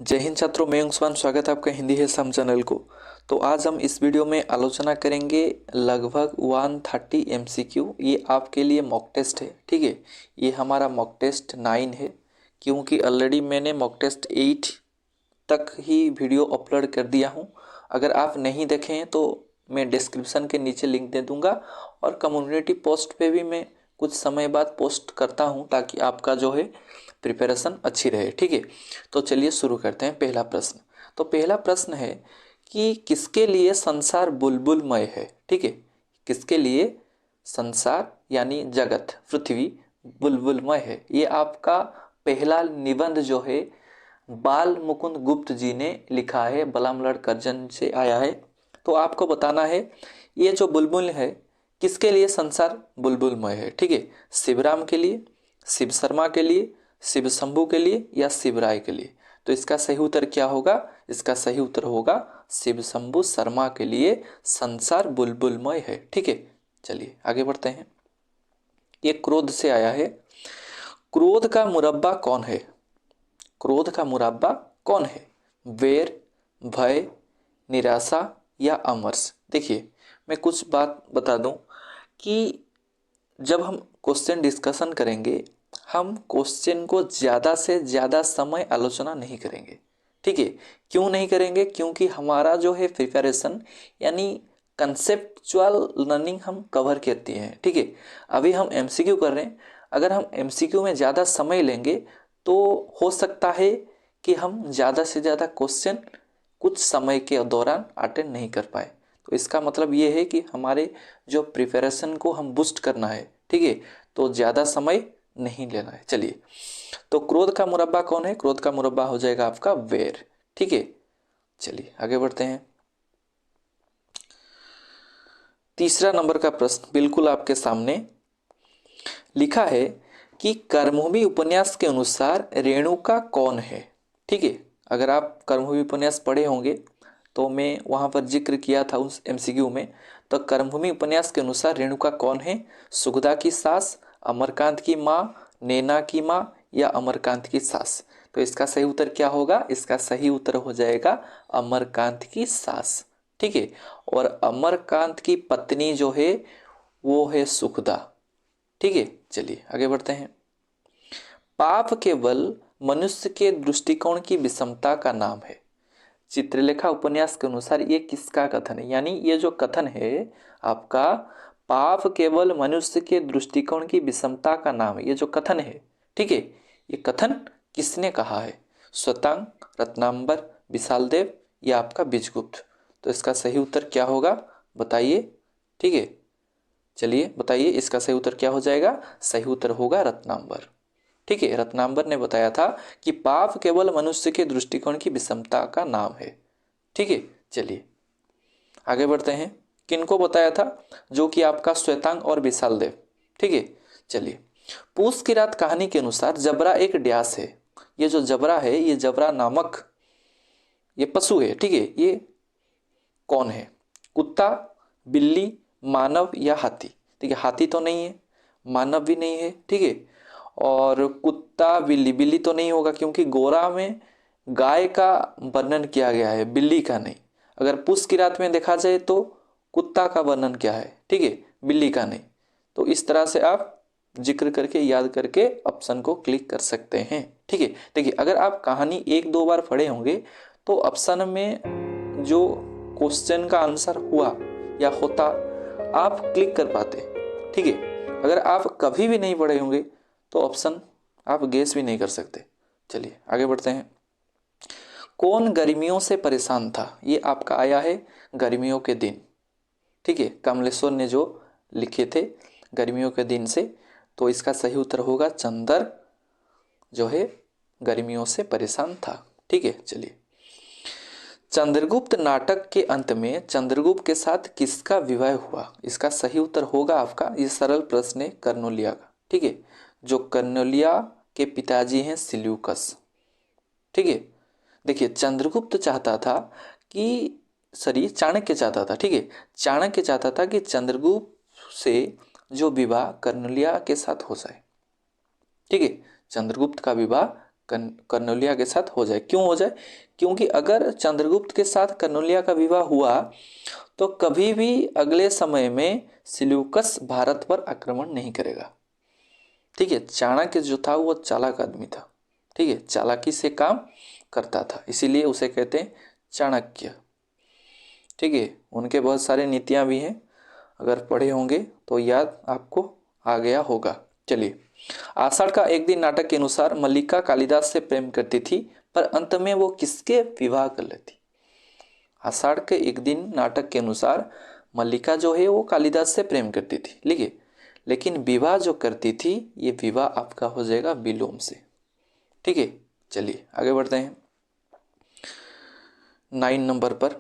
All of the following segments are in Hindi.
जय हिंद छात्रों, मैं अंशुमान। स्वागत है आपका हिंदी है सम चैनल को। तो आज हम इस वीडियो में आलोचना करेंगे लगभग 130 एमसीक्यू। ये आपके लिए मॉक टेस्ट है, ठीक है। ये हमारा मॉक टेस्ट 9 है, क्योंकि ऑलरेडी मैंने मॉक टेस्ट 8 तक ही वीडियो अपलोड कर दिया हूँ। अगर आप नहीं देखे हैं तो मैं डिस्क्रिप्शन के नीचे लिंक दे दूँगा, और कम्युनिटी पोस्ट पे भी मैं कुछ समय बाद पोस्ट करता हूँ, ताकि आपका जो है प्रिपरेशन अच्छी रहे, ठीक है। तो चलिए शुरू करते हैं। पहला प्रश्न। तो पहला प्रश्न है कि किसके लिए संसार बुलबुलमय है, ठीक है। किसके लिए संसार यानी जगत, पृथ्वी बुलबुलमय है। ये आपका पहला निबंध जो है बाल मुकुंद गुप्त जी ने लिखा है, बलामलड़ करजन से आया है। तो आपको बताना है ये जो बुलबुल है किसके लिए संसार बुलबुलमय है, ठीक है। शिवराम के लिए, शिव शर्मा के लिए, शिव शंभू के लिए, या शिवराय के लिए। तो इसका सही उत्तर क्या होगा? इसका सही उत्तर होगा शिव शंभू शर्मा के लिए संसार बुलबुलमय है, ठीक है। चलिए आगे बढ़ते हैं। ये क्रोध से आया है। क्रोध का मुरब्बा कौन है? क्रोध का मुरब्बा कौन है? वैर, भय, निराशा या अमर्ष। देखिए, मैं कुछ बात बता दूं कि जब हम क्वेश्चन डिस्कशन करेंगे, हम क्वेश्चन को ज़्यादा से ज़्यादा समय आलोचना नहीं करेंगे, ठीक है। क्यों नहीं करेंगे? क्योंकि हमारा जो है प्रिपरेशन यानी कंसेप्चुअल लर्निंग हम कवर करते हैं, ठीक है। अभी हम एमसीक्यू कर रहे हैं। अगर हम एमसीक्यू में ज़्यादा समय लेंगे तो हो सकता है कि हम ज़्यादा से ज़्यादा क्वेश्चन कुछ समय के दौरान अटेंड नहीं कर पाए। तो इसका मतलब ये है कि हमारे जो प्रिपरेशन को हम बूस्ट करना है, ठीक है, तो ज़्यादा समय नहीं लेना है। चलिए, तो क्रोध का मुरब्बा कौन है? क्रोध का मुरब्बा हो जाएगा आपका वैर, ठीक है। चलिए आगे बढ़ते हैं। तीसरा नंबर का प्रश्न बिल्कुल आपके सामने लिखा है कि कर्मभूमि उपन्यास के अनुसार रेणुका कौन है, ठीक है। अगर आप कर्मभूमि उपन्यास पढ़े होंगे तो मैं वहाँ पर जिक्र किया था उस एमसीक्यू में। तो कर्मभूमि उपन्यास के अनुसार रेणुका कौन है? सुगदा की सास, अमरकांत की माँ, नैना की माँ, या अमरकांत की सास। तो इसका सही उत्तर क्या होगा? इसका सही उत्तर हो जाएगा अमरकांत की सास, ठीक है। और अमरकांत की पत्नी जो है वो है सुखदा, ठीक है। चलिए आगे बढ़ते हैं। पाप केवल मनुष्य के दृष्टिकोण की विषमता का नाम है। चित्रलेखा उपन्यास के अनुसार ये किसका कथन है? यानी ये जो कथन है आपका, पाप केवल मनुष्य के दृष्टिकोण की विषमता का नाम है, ये जो कथन है, ठीक है, ये कथन किसने कहा है? स्वतांग, रत्नांबर, विशालदेव, या आपका बीजगुप्त। तो इसका सही उत्तर क्या होगा बताइए, ठीक है। चलिए बताइए, इसका सही उत्तर क्या हो जाएगा? सही उत्तर होगा रत्नांबर, ठीक है। रत्नांबर ने बताया था कि पाप केवल मनुष्य के दृष्टिकोण की विषमता का नाम है, ठीक है। चलिए आगे बढ़ते हैं। किनको बताया था? जो कि आपका श्वेतांग और विशाल देव, ठीक है। चलिए, पूस की रात कहानी के अनुसार जबरा एक ड्यास है। ये जो जबरा है, ये जबरा नामक ये पशु है, ठीक है। ये कौन है? कुत्ता, बिल्ली, मानव, या हाथी। ठीक है, हाथी तो नहीं है, मानव भी नहीं है, ठीक है। और कुत्ता, बिल्ली, बिल्ली तो नहीं होगा क्योंकि गोरा में गाय का वर्णन किया गया है, बिल्ली का नहीं। अगर पुस की रात में देखा जाए तो कुत्ता का वर्णन क्या है, ठीक है, बिल्ली का नहीं। तो इस तरह से आप जिक्र करके याद करके ऑप्शन को क्लिक कर सकते हैं, ठीक है। देखिए, अगर आप कहानी एक दो बार पढ़े होंगे तो ऑप्शन में जो क्वेश्चन का आंसर हुआ या होता आप क्लिक कर पाते, ठीक है। अगर आप कभी भी नहीं पढ़े होंगे तो ऑप्शन आप गेस भी नहीं कर सकते। चलिए आगे बढ़ते हैं। कौन गर्मियों से परेशान था? ये आपका आया है गर्मियों के दिन, ठीक है। कमलेश्वर ने जो लिखे थे गर्मियों के दिन से। तो इसका सही उत्तर होगा चंदर जो है गर्मियों से परेशान था, ठीक है। चलिए, चंद्रगुप्त नाटक के अंत में चंद्रगुप्त के साथ किसका विवाह हुआ? इसका सही उत्तर होगा आपका, ये सरल प्रश्न है, कर्नोलिया का, ठीक है। जो कर्नोलिया के पिताजी हैं सिल्यूकस, ठीक है। देखिए, चंद्रगुप्त चाहता था कि चाणक्य चाहता था, ठीक है। चाणक्य चाहता था कि चंद्रगुप्त से जो विवाह कर्नोलिया के साथ हो जाए, ठीक है। चंद्रगुप्त का विवाह कर्नौलिया के साथ हो जाए। क्यों हो जाए? क्योंकि अगर चंद्रगुप्त के साथ कर्नौलिया का विवाह हुआ तो कभी भी अगले समय में सिल्यूकस भारत पर आक्रमण नहीं करेगा। ठीक है, चाणक्य जो था वो चालाक आदमी था। ठीक है, चालाकी से काम करता था, इसीलिए उसे कहते हैं चाणक्य। ठीक है, उनके बहुत सारे नीतियां भी हैं, अगर पढ़े होंगे तो याद आपको आ गया होगा। चलिए, आषाढ़ का एक दिन नाटक के अनुसार मल्लिका कालिदास से प्रेम करती थी, पर अंत में वो किसके विवाह कर लेती? आषाढ़ के एक दिन नाटक के अनुसार मल्लिका जो है वो कालिदास से प्रेम करती थी, लेकिन विवाह जो करती थी ये विवाह आपका हो जाएगा विलोम से। ठीक है, चलिए आगे बढ़ते हैं 9 नंबर पर।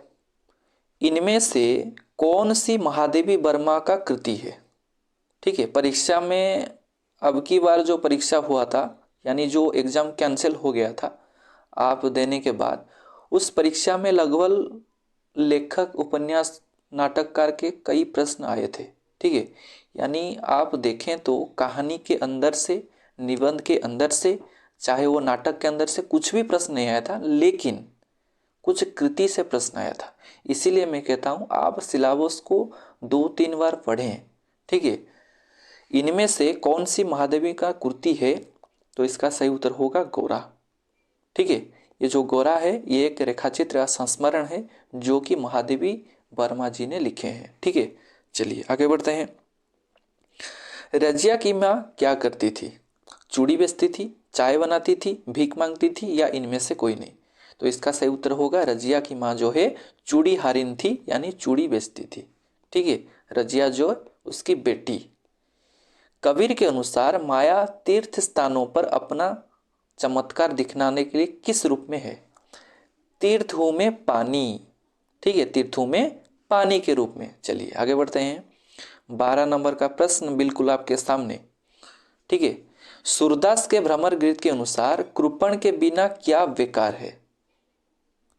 इनमें से कौन सी महादेवी वर्मा का कृति है? ठीक है, परीक्षा में अब की बार जो परीक्षा हुआ था, यानी जो एग्जाम कैंसिल हो गया था आप देने के बाद, उस परीक्षा में लगभग लेखक, उपन्यास, नाटककार के कई प्रश्न आए थे। ठीक है, यानी आप देखें तो कहानी के अंदर से, निबंध के अंदर से, चाहे वो नाटक के अंदर से कुछ भी प्रश्न नहीं आया था, लेकिन कुछ कृति से प्रश्न आया था। इसीलिए मैं कहता हूँ आप सिलेबस को 2-3 बार पढ़ें। ठीक है, इनमें से कौन सी महादेवी का कृति है? तो इसका सही उत्तर होगा गोरा। ठीक है, ये जो गोरा है ये एक रेखाचित्र या संस्मरण है जो कि महादेवी वर्मा जी ने लिखे हैं। ठीक है, चलिए आगे बढ़ते हैं। रजिया की माँ क्या करती थी? चूड़ी बेचती थी, चाय बनाती थी, भीख मांगती थी, या इनमें से कोई नहीं? तो इसका सही उत्तर होगा रजिया की माँ जो है चूड़ी हारिन थी, यानी चूड़ी बेचती थी। ठीक है, रजिया जो उसकी बेटी। कबीर के अनुसार माया तीर्थ स्थानों पर अपना चमत्कार दिखलाने के लिए किस रूप में है? तीर्थों में पानी। ठीक है, तीर्थों में पानी के रूप में। चलिए आगे बढ़ते हैं 12 नंबर का प्रश्न बिल्कुल आपके सामने। ठीक है, सूरदास के भ्रमर गीत के अनुसार कृपण के बिना क्या बेकार है?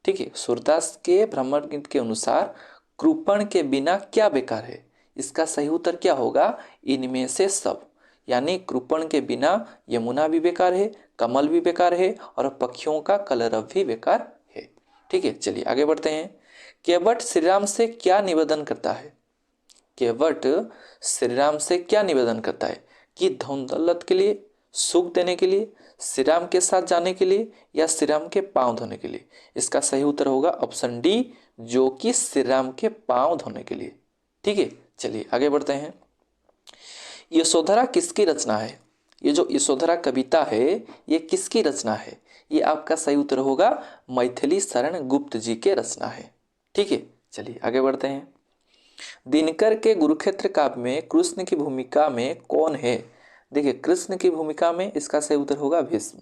ठीक है, सूरदास के भ्रमर गीत के अनुसार कृपण के बिना क्या बेकार है? इसका सही उत्तर क्या होगा? इनमें से सब। यानी कृपण के बिना यमुना भी बेकार है, कमल भी बेकार है, और पक्षियों का कलरव भी बेकार है। ठीक है, चलिए आगे बढ़ते हैं। केवट श्री राम से क्या निवेदन करता है? केवट श्री राम से क्या निवेदन करता है? कि धन दौलत के लिए, सुख देने के लिए, श्री राम के साथ जाने के लिए, या श्री राम के पांव धोने के लिए? इसका सही उत्तर होगा ऑप्शन डी, जो कि श्री राम के पांव धोने के लिए। ठीक है, चलिए आगे बढ़ते हैं। यशोधरा किसकी रचना है? ये जो यशोधरा कविता है ये किसकी रचना है? ये आपका सही उत्तर होगा मैथिली शरण गुप्त जी के रचना है। ठीक है, चलिए आगे बढ़ते हैं। दिनकर के कुरुक्षेत्र काव्य में कृष्ण की भूमिका में कौन है? देखिए, कृष्ण की भूमिका में इसका सही उत्तर होगा भीष्म।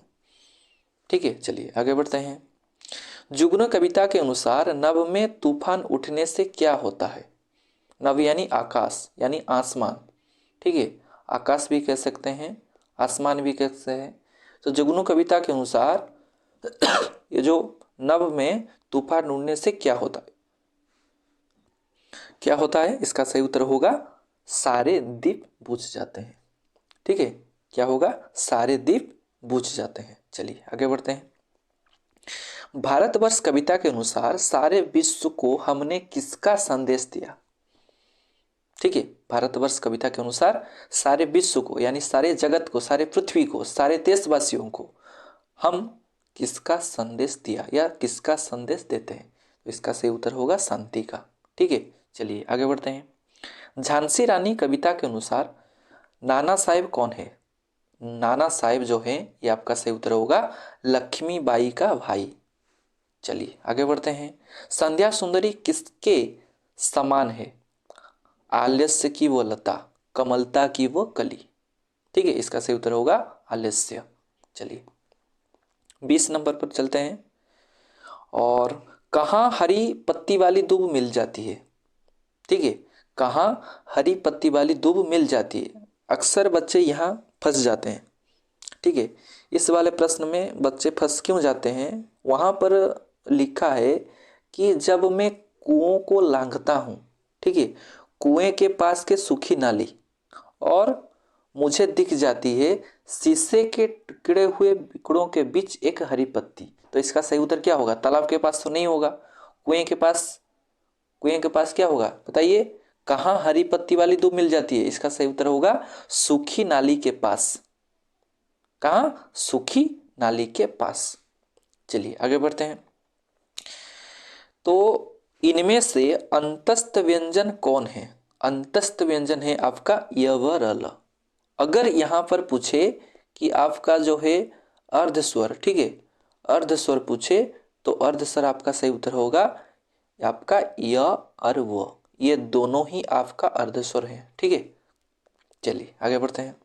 ठीक है, चलिए आगे बढ़ते हैं। जुगनू कविता के अनुसार नभ में तूफान उठने से क्या होता है? नभ यानी आकाश, यानी आसमान। ठीक है, आकाश भी कह सकते हैं, आसमान भी कह सकते हैं। तो जुगनू कविता के अनुसार ये जो नभ में तूफान उठने से क्या होता है? क्या होता है? इसका सही उत्तर होगा सारे दीप बुझ जाते हैं। ठीक है, क्या होगा? सारे दीप बुझ जाते हैं। चलिए आगे बढ़ते हैं। भारतवर्ष कविता के अनुसार सारे विश्व को हमने किसका संदेश दिया? ठीक है, भारतवर्ष कविता के अनुसार सारे विश्व को, यानी सारे जगत को, सारे पृथ्वी को, सारे देशवासियों को हम किसका संदेश दिया या किसका संदेश देते हैं? तो इसका सही उत्तर होगा शांति का। ठीक है, चलिए आगे बढ़ते हैं। झांसी रानी कविता के अनुसार नाना साहेब कौन है? नाना साहेब जो है ये आपका सही उत्तर होगा लक्ष्मीबाई का भाई। चलिए आगे बढ़ते हैं। संध्या सुंदरी किसके समान है? आलस्य की वो लता, कमलता की वो कली। ठीक है, इसका सही उत्तर होगा आलस्य। चलिए 20 नंबर पर चलते हैं। और कहाँ हरी पत्ती वाली दूब मिल जाती है? ठीक है, कहाँ हरी पत्ती वाली दूब मिल जाती है? अक्सर बच्चे यहाँ फंस जाते हैं। ठीक है, इस वाले प्रश्न में बच्चे फंस क्यों जाते हैं? वहाँ पर लिखा है कि जब मैं कुओं को लांघता हूँ, ठीक है, कुएं के पास के सूखी नाली और मुझे दिख जाती है शीशे के टुकड़े हुए बिकड़ों के बीच एक हरी पत्ती। तो इसका सही उत्तर क्या होगा? तालाब के पास तो नहीं होगा, कुएं के पास क्या होगा बताइए? कहाँ हरी पत्ती वाली दूब मिल जाती है? इसका सही उत्तर होगा सूखी नाली के पास। कहाँ? सूखी नाली के पास। चलिए आगे बढ़ते हैं। तो इनमें से अंतस्थ व्यंजन कौन है? अंतस्थ व्यंजन है आपका य व र ल। अगर यहां पर पूछे कि आपका जो है अर्ध स्वर, ठीक है, अर्ध स्वर पूछे तो अर्ध स्वर आपका सही उत्तर होगा आपका य और व, ये दोनों ही आपका अर्ध स्वर है, ठीक है। चलिए आगे बढ़ते हैं।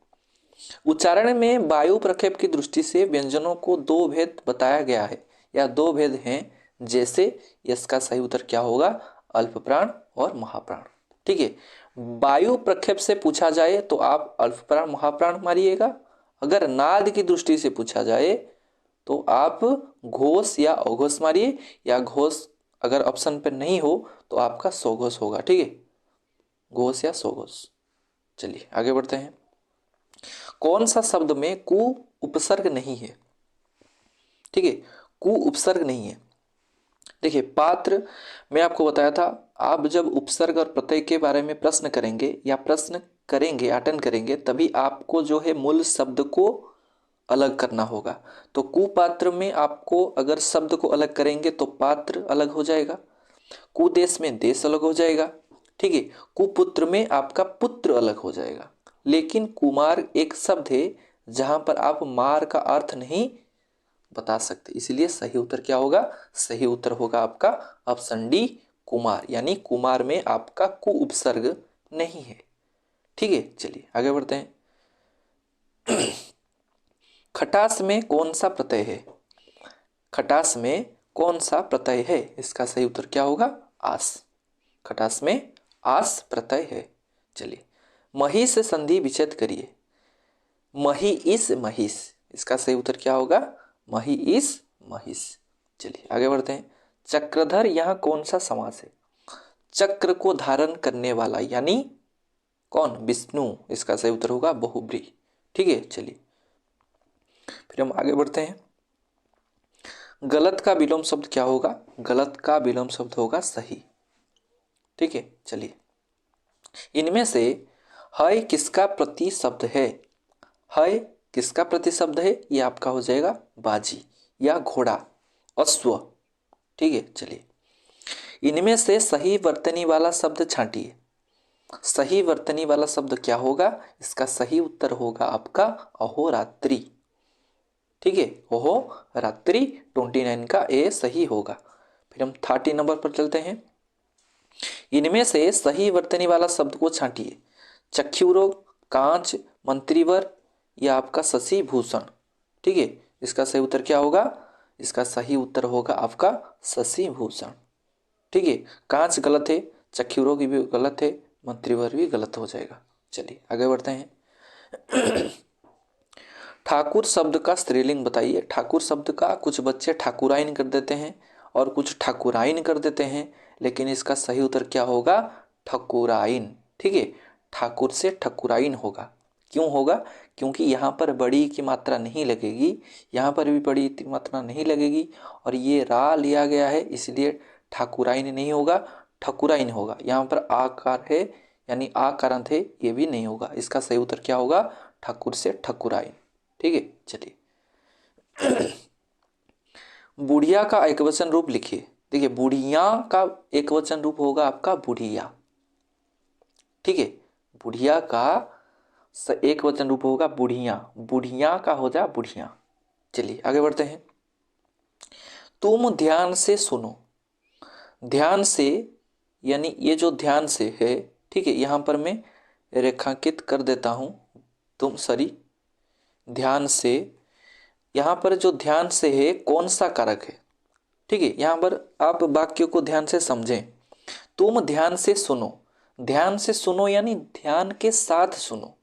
उच्चारण में वायु प्रक्षेप की दृष्टि से व्यंजनों को दो भेद बताया गया है या दो भेद हैं, जैसे इसका सही उत्तर क्या होगा? अल्प प्राण और महाप्राण, ठीक है। वायु प्रक्षेप से पूछा जाए तो आप अल्प प्राण महाप्राण मारिएगा। अगर नाद की दृष्टि से पूछा जाए तो आप घोष या अघोष मारिए, या घोष अगर ऑप्शन पे नहीं हो तो आपका स्वघोष होगा, ठीक है, घोष या स्वघोष। चलिए आगे बढ़ते हैं। कौन सा शब्द में कु उपसर्ग नहीं है? ठीक है, कु उपसर्ग नहीं है। देखिए पात्र, मैं आपको बताया था, आप जब उपसर्ग और प्रत्यय के बारे में प्रश्न करेंगे या प्रश्न करेंगे, अटेंड करेंगे, तभी आपको जो है मूल शब्द को अलग करना होगा। तो कुपात्र में आपको अगर शब्द को अलग करेंगे तो पात्र अलग हो जाएगा, कुदेश में देश अलग हो जाएगा, ठीक है, कुपुत्र में आपका पुत्र अलग हो जाएगा। लेकिन कुमार एक शब्द है जहां पर आप मार का अर्थ नहीं बता सकते, इसलिए सही उत्तर क्या होगा? सही उत्तर होगा आपका ऑप्शन डी कुमार, यानी कुमार में आपका कु उपसर्ग नहीं है, ठीक है। चलिए आगे बढ़ते हैं। खटास में कौन सा प्रत्यय है? खटास में कौन सा प्रत्यय है? इसका सही उत्तर क्या होगा? आस। खटास में आस प्रत्यय है। चलिए, मही से संधि विच्छेद करिए। मही इस महिष, इसका सही उत्तर क्या होगा? मही इस महिष। चलिए आगे बढ़ते हैं। चक्रधर यहाँ कौन सा समास है? चक्र को धारण करने वाला यानी कौन? विष्णु, इसका सही उत्तर होगा बहुब्रीहि, ठीक है। चलिए फिर हम आगे बढ़ते हैं। गलत का विलोम शब्द क्या होगा? गलत का विलोम शब्द होगा सही, ठीक है। चलिए, इनमें से है किसका प्रति शब्द है? है किसका प्रति शब्द है? ये आपका हो जाएगा बाजी या घोड़ा, अश्व, ठीक है। चलिए, इनमें से सही वर्तनी वाला शब्द छांटिए। सही वर्तनी वाला शब्द क्या होगा? इसका सही उत्तर होगा आपका अहोरात्रि, ठीक है, ओहो रात्रि 29 का ए सही होगा। फिर हम 30 नंबर पर चलते हैं। इनमें से सही वर्तनी वाला शब्द को छांटिए। चक्षु रोग, कांच, मंत्रीवर या आपका शशि भूषण, ठीक है। इसका सही उत्तर क्या होगा? इसका सही उत्तर होगा आपका शशि भूषण, ठीक है। कांच गलत है, चक्षु रोग भी गलत है, मंत्रीवर भी गलत हो जाएगा। चलिए आगे बढ़ते हैं। ठाकुर शब्द का स्त्रीलिंग बताइए। ठाकुर शब्द का कुछ बच्चे ठाकुराइन कर देते हैं और कुछ ठाकुराइन कर देते हैं, लेकिन इसका सही उत्तर क्या होगा? ठकुराइन, ठीक है। ठाकुर से ठकुराइन होगा। क्यों होगा? क्योंकि यहाँ पर बड़ी की मात्रा नहीं लगेगी, यहाँ पर भी बड़ी की मात्रा नहीं लगेगी, और ये रा लिया गया है, इसलिए ठाकुराइन नहीं होगा, ठकुराइन होगा। यहाँ पर आकार है यानी आकारांत है, ये भी नहीं होगा। इसका सही उत्तर क्या होगा? ठाकुर से ठकुराइन, ठीक है। चलिए, बुढ़िया का एक वचन रूप लिखिए। देखिए, बुढ़िया का एक वचन रूप होगा आपका बुढ़िया, ठीक है। बुढ़िया का एक वचन रूप होगा बुढ़िया, बुढ़िया का हो जा बुढ़िया। चलिए आगे बढ़ते हैं। तुम ध्यान से सुनो। ध्यान से यानी ये जो ध्यान से है, ठीक है, यहां पर मैं रेखांकित कर देता हूं। तुम सॉरी ध्यान से, यहाँ पर जो ध्यान से है कौन सा कारक है? ठीक है, यहाँ पर आप वाक्य को ध्यान से समझें। तुम ध्यान से सुनो, ध्यान से सुनो यानी ध्यान के साथ सुनो,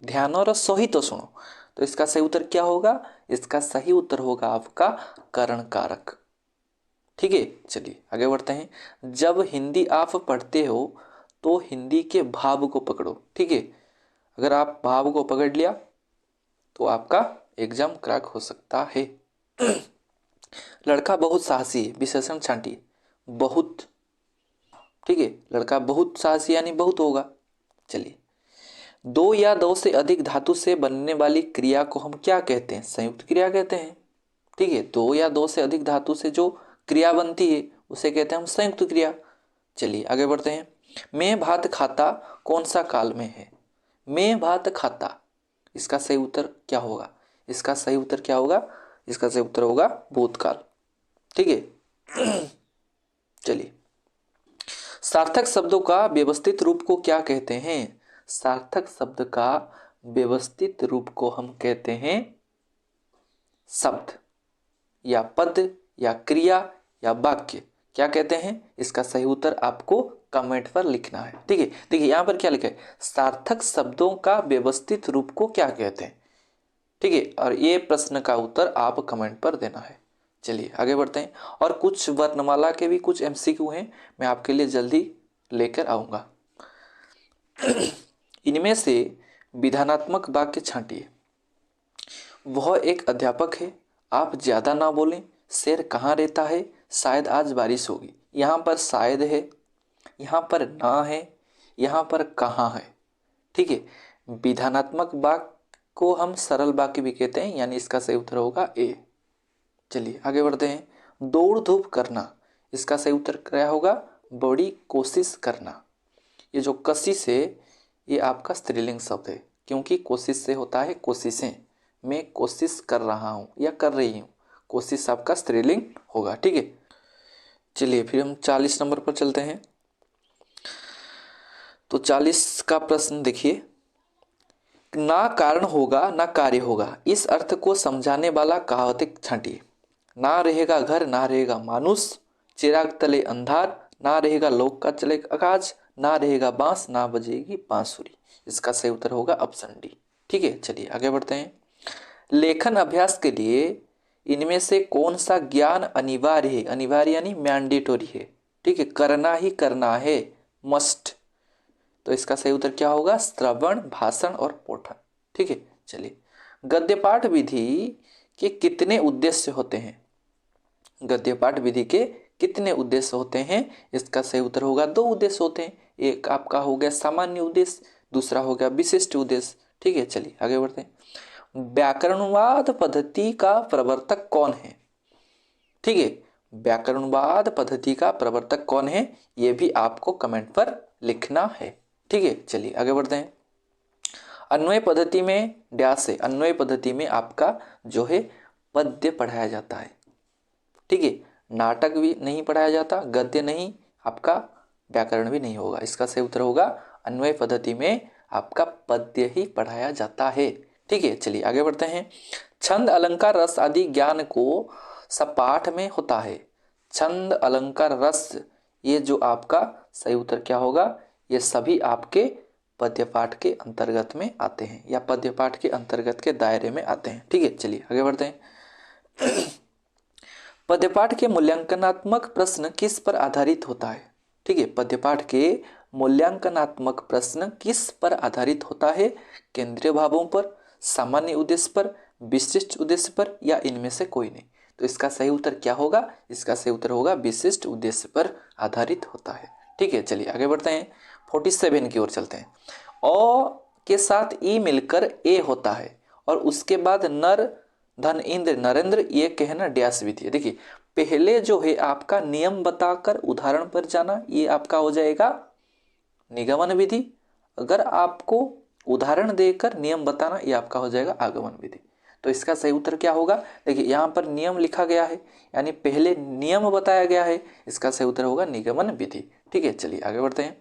ध्यान और सही तो सुनो। तो इसका सही उत्तर क्या होगा? इसका सही उत्तर होगा आपका करण कारक, ठीक है। चलिए आगे बढ़ते हैं। जब हिंदी आप पढ़ते हो तो हिंदी के भाव को पकड़ो, ठीक है। अगर आप भाव को पकड़ लिया तो आपका एग्जाम क्रैक हो सकता है। लड़का बहुत साहसी है, विशेषण छांटिए। बहुत, ठीक है, लड़का बहुत साहसी यानी बहुत होगा। चलिए, दो या दो से अधिक धातु से बनने वाली क्रिया को हम क्या कहते हैं? संयुक्त क्रिया कहते हैं। ठीक है, दो या दो से अधिक धातु से जो क्रिया बनती है उसे कहते हैं हम संयुक्त क्रिया। चलिए आगे बढ़ते हैं। मैं भात खाता कौन सा काल में है? मैं भात खाता, इसका सही उत्तर क्या होगा? इसका सही उत्तर क्या होगा? इसका सही उत्तर होगा भूतकाल। ठीक है। चलिए, सार्थक शब्दों का व्यवस्थित रूप को क्या कहते हैं? सार्थक शब्द का व्यवस्थित रूप को हम कहते हैं शब्द या पद या क्रिया या वाक्य। क्या कहते हैं? इसका सही उत्तर आपको कमेंट पर लिखना है। ठीक है, देखिए यहां पर क्या लिखा है, सार्थक शब्दों का व्यवस्थित रूप को क्या कहते हैं। ठीक है, और ये प्रश्न का उत्तर आप कमेंट पर देना है। चलिए आगे बढ़ते हैं, और कुछ वर्णमाला के भी कुछ एमसीक्यू हैं, मैं आपके लिए जल्दी लेकर आऊंगा। इनमें से विधानात्मक वाक्य छांटिए। वह एक अध्यापक है, आप ज्यादा ना बोलें, शेर कहाँ रहता है, शायद आज बारिश होगी। यहाँ पर शायद है, यहाँ पर ना है, यहाँ पर कहाँ है। ठीक है, विधानात्मक वाक्य को हम सरल वाक्य भी कहते हैं, यानी इसका सही उत्तर होगा ए। चलिए आगे बढ़ते हैं। दौड़ धूप करना, इसका सही उत्तर क्या होगा? बड़ी कोशिश करना। ये जो कशिश है ये आपका स्त्रीलिंग शब्द है, क्योंकि कोशिश से होता है कोशिशें। मैं कोशिश कर रहा हूँ या कर रही हूँ, कोशिश आपका स्त्रीलिंग होगा। ठीक है, चलिए फिर हम 40 नंबर पर चलते हैं। तो 40 का प्रश्न देखिए, ना कारण होगा ना कार्य होगा, इस अर्थ को समझाने वाला कहावत छांटिए। ना रहेगा घर ना रहेगा मानुष, चिराग तले अंधार, ना रहेगा लोक का चले आकाश, ना रहेगा बांस ना बजेगी बांसुरी। इसका सही उत्तर होगा ऑप्शन डी। ठीक है, चलिए आगे बढ़ते हैं। लेखन अभ्यास के लिए इनमें से कौन सा ज्ञान अनिवार्य है? अनिवार्य यानी मैंडेटोरी है। ठीक है, करना ही करना है, मस्ट। तो इसका सही उत्तर क्या होगा? श्रवण, भाषण और पठन। ठीक है, चलिए, गद्य पाठ विधि के कितने उद्देश्य होते हैं? गद्य पाठ विधि के कितने उद्देश्य होते हैं? इसका सही उत्तर होगा दो उद्देश्य होते हैं। एक आपका हो गया सामान्य उद्देश्य, दूसरा हो गया विशिष्ट उद्देश्य। ठीक है, चलिए आगे बढ़ते हैं। व्याकरणवाद पद्धति का प्रवर्तक कौन है? ठीक है, व्याकरणवाद पद्धति का प्रवर्तक कौन है, यह भी आपको कमेंट पर लिखना है। ठीक है, चलिए आगे बढ़ते हैं। अन्वय पद्धति में डैश है, अन्वय पद्धति में आपका जो है पद्य पढ़ाया जाता है। ठीक है, नाटक भी नहीं पढ़ाया जाता, गद्य नहीं, आपका व्याकरण भी नहीं होगा। इसका सही उत्तर होगा अन्वय पद्धति में आपका पद्य ही पढ़ाया जाता है। ठीक है, चलिए आगे बढ़ते हैं। छंद अलंकार रस आदि ज्ञान को सपाठ में होता है। छंद अलंकार रस, ये जो आपका सही उत्तर क्या होगा? ये सभी आपके पद्य पाठ के अंतर्गत में आते हैं, या पद्य पाठ के अंतर्गत के दायरे में आते हैं। ठीक है, चलिए आगे बढ़ते हैं। पद्यपाठ के मूल्यांकनात्मक प्रश्न किस पर आधारित होता है? ठीक है, पद्यपाठ के मूल्यांकनात्मक प्रश्न किस पर आधारित होता है? केंद्रीय भावों पर, सामान्य उद्देश्य पर, विशिष्ट उद्देश्य पर, या इनमें से कोई नहीं। तो इसका सही उत्तर क्या होगा? इसका सही उत्तर होगा विशिष्ट उद्देश्य पर आधारित होता है। ठीक है, चलिए आगे बढ़ते हैं। 47 की ओर चलते हैं। अ के साथ ई मिलकर ए होता है, और उसके बाद नर धन इंद्र नरेंद्र, ये कहना डैश विधि है। देखिए, पहले जो है आपका नियम बताकर उदाहरण पर जाना, ये आपका हो जाएगा निगमन विधि। अगर आपको उदाहरण देकर नियम बताना, ये आपका हो जाएगा आगमन विधि। तो इसका सही उत्तर क्या होगा? देखिए यहाँ पर नियम लिखा गया है, यानी पहले नियम बताया गया है। इसका सही उत्तर होगा निगमन विधि। ठीक है, चलिए आगे बढ़ते हैं।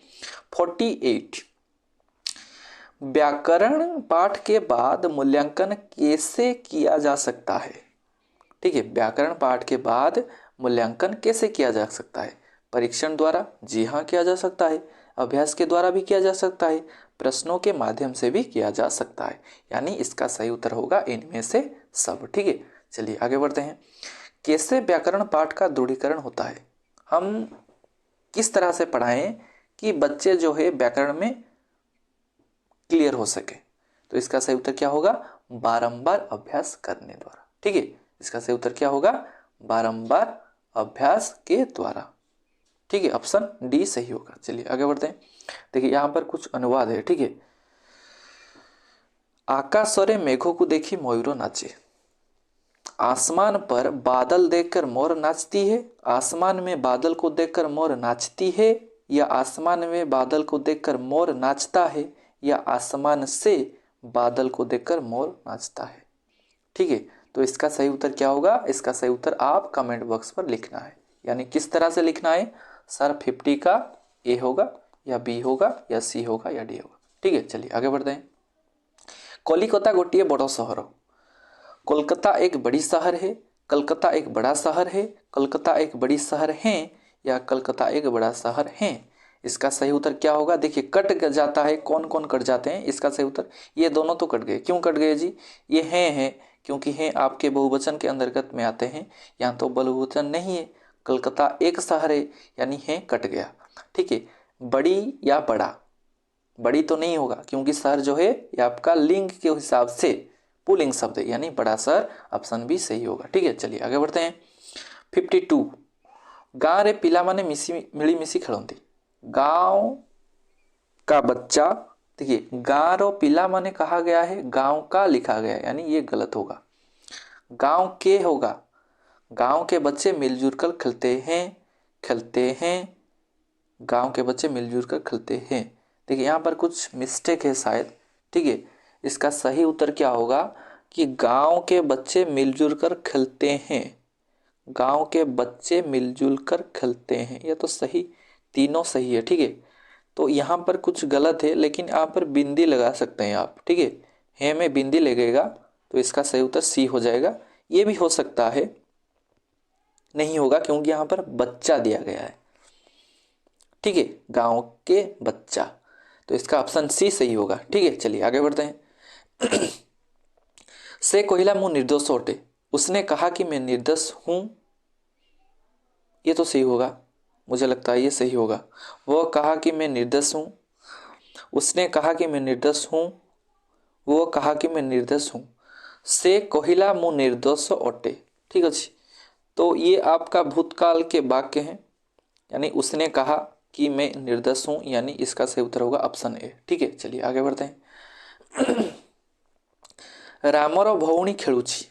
48, व्याकरण पाठ के बाद मूल्यांकन कैसे किया जा सकता है? ठीक है, व्याकरण पाठ के बाद मूल्यांकन कैसे किया जा सकता है? परीक्षण द्वारा, जी हाँ किया जा सकता है। अभ्यास के द्वारा भी किया जा सकता है, प्रश्नों के माध्यम से भी किया जा सकता है, यानी इसका सही उत्तर होगा इनमें से सब। ठीक है, चलिए आगे बढ़ते हैं। कैसे व्याकरण पाठ का दृढ़ीकरण होता है? हम किस तरह से पढ़ाएं कि बच्चे जो है व्याकरण में क्लियर हो सके? तो इसका सही उत्तर क्या होगा? बारंबार अभ्यास करने द्वारा। ठीक है, इसका सही उत्तर क्या होगा? बारंबार अभ्यास के द्वारा। ठीक है, ऑप्शन डी सही होगा। चलिए आगे बढ़ते हैं। देखिए यहाँ पर कुछ अनुवाद है। ठीक है, आकाशरे मेघों को देखी मयूरो नाचे। आसमान पर बादल देखकर मोर नाचती है। आसमान में बादल को देखकर मोर नाचती है, या आसमान में बादल को देखकर मोर नाचता है, या आसमान से बादल को देखकर मोर नाचता है। ठीक है, तो इसका सही उत्तर क्या होगा? इसका सही उत्तर आप कमेंट बॉक्स पर लिखना है। यानी किस तरह से लिखना है सर? 50 का ए होगा, या बी होगा, या सी होगा, या डी होगा। ठीक है, चलिए आगे बढ़ते हैं। कलिकता गोटिए बड़ो शहर। कोलकाता एक बड़ी शहर है, कलकत्ता एक बड़ा शहर है, कलकत्ता एक बड़ी शहर है, या कलकत्ता एक बड़ा शहर है। इसका सही उत्तर क्या होगा? देखिए कट जाता है, कौन कौन कट जाते हैं? इसका सही उत्तर ये दोनों तो कट गए। क्यों कट गए जी? ये हैं क्योंकि हैं आपके बहुवचन के अंतर्गत में आते हैं, यहाँ तो बहुवचन नहीं है। कलकत्ता एक शहर है, यानी है कट गया। ठीक है, बड़ी या बड़ा, बड़ी तो नहीं होगा क्योंकि शहर जो है ये आपका लिंग के हिसाब से पुल्लिंग शब्द है, यानी बड़ा शहर। ऑप्शन भी सही होगा। ठीक है, चलिए आगे बढ़ते हैं। 52 गाँव रे पिला माने मिली मिसी खेलती। गांव का बच्चा, देखिए गाँव रो पिला माने कहा गया है, गांव का लिखा गया है, यानी ये गलत होगा। गांव के होगा। गांव के बच्चे मिलजुल कर खेलते हैं। गांव के बच्चे मिलजुल कर खेलते हैं। देखिए यहाँ पर कुछ मिस्टेक है शायद। ठीक है, इसका सही उत्तर क्या होगा कि गांव के बच्चे मिलजुल कर खेलते हैं। गांव के बच्चे मिलजुल कर खेलते हैं, यह तो सही, तीनों सही है। ठीक है, तो यहाँ पर कुछ गलत है, लेकिन यहाँ पर बिंदी लगा सकते हैं आप। ठीक है में बिंदी लगेगा तो इसका सही उत्तर सी हो जाएगा। ये भी हो सकता है, नहीं होगा क्योंकि यहाँ पर बच्चा दिया गया है। ठीक है, गांव के बच्चा, तो इसका ऑप्शन सी सही होगा। ठीक है, चलिए आगे बढ़ते हैं। से कोहिला मुँह निर्दोष होटे। उसने कहा कि मैं निर्दोष हूं, ये तो सही होगा, मुझे लगता है ये सही होगा। वह कहा कि मैं निर्दोष हूं। उसने कहा कि मैं निर्दोष हूं। वो कहा कि मैं निर्दोष हूं। से कोहिला मुँह निर्दोष ओटे। ठीक अच्छे, तो ये आपका भूतकाल के वाक्य हैं, यानी उसने कहा कि मैं निर्दोष हूं, यानी इसका सही उत्तर होगा ऑप्शन ए। ठीक है, चलिए आगे बढ़ते हैं। रामर भौणी खेलुची।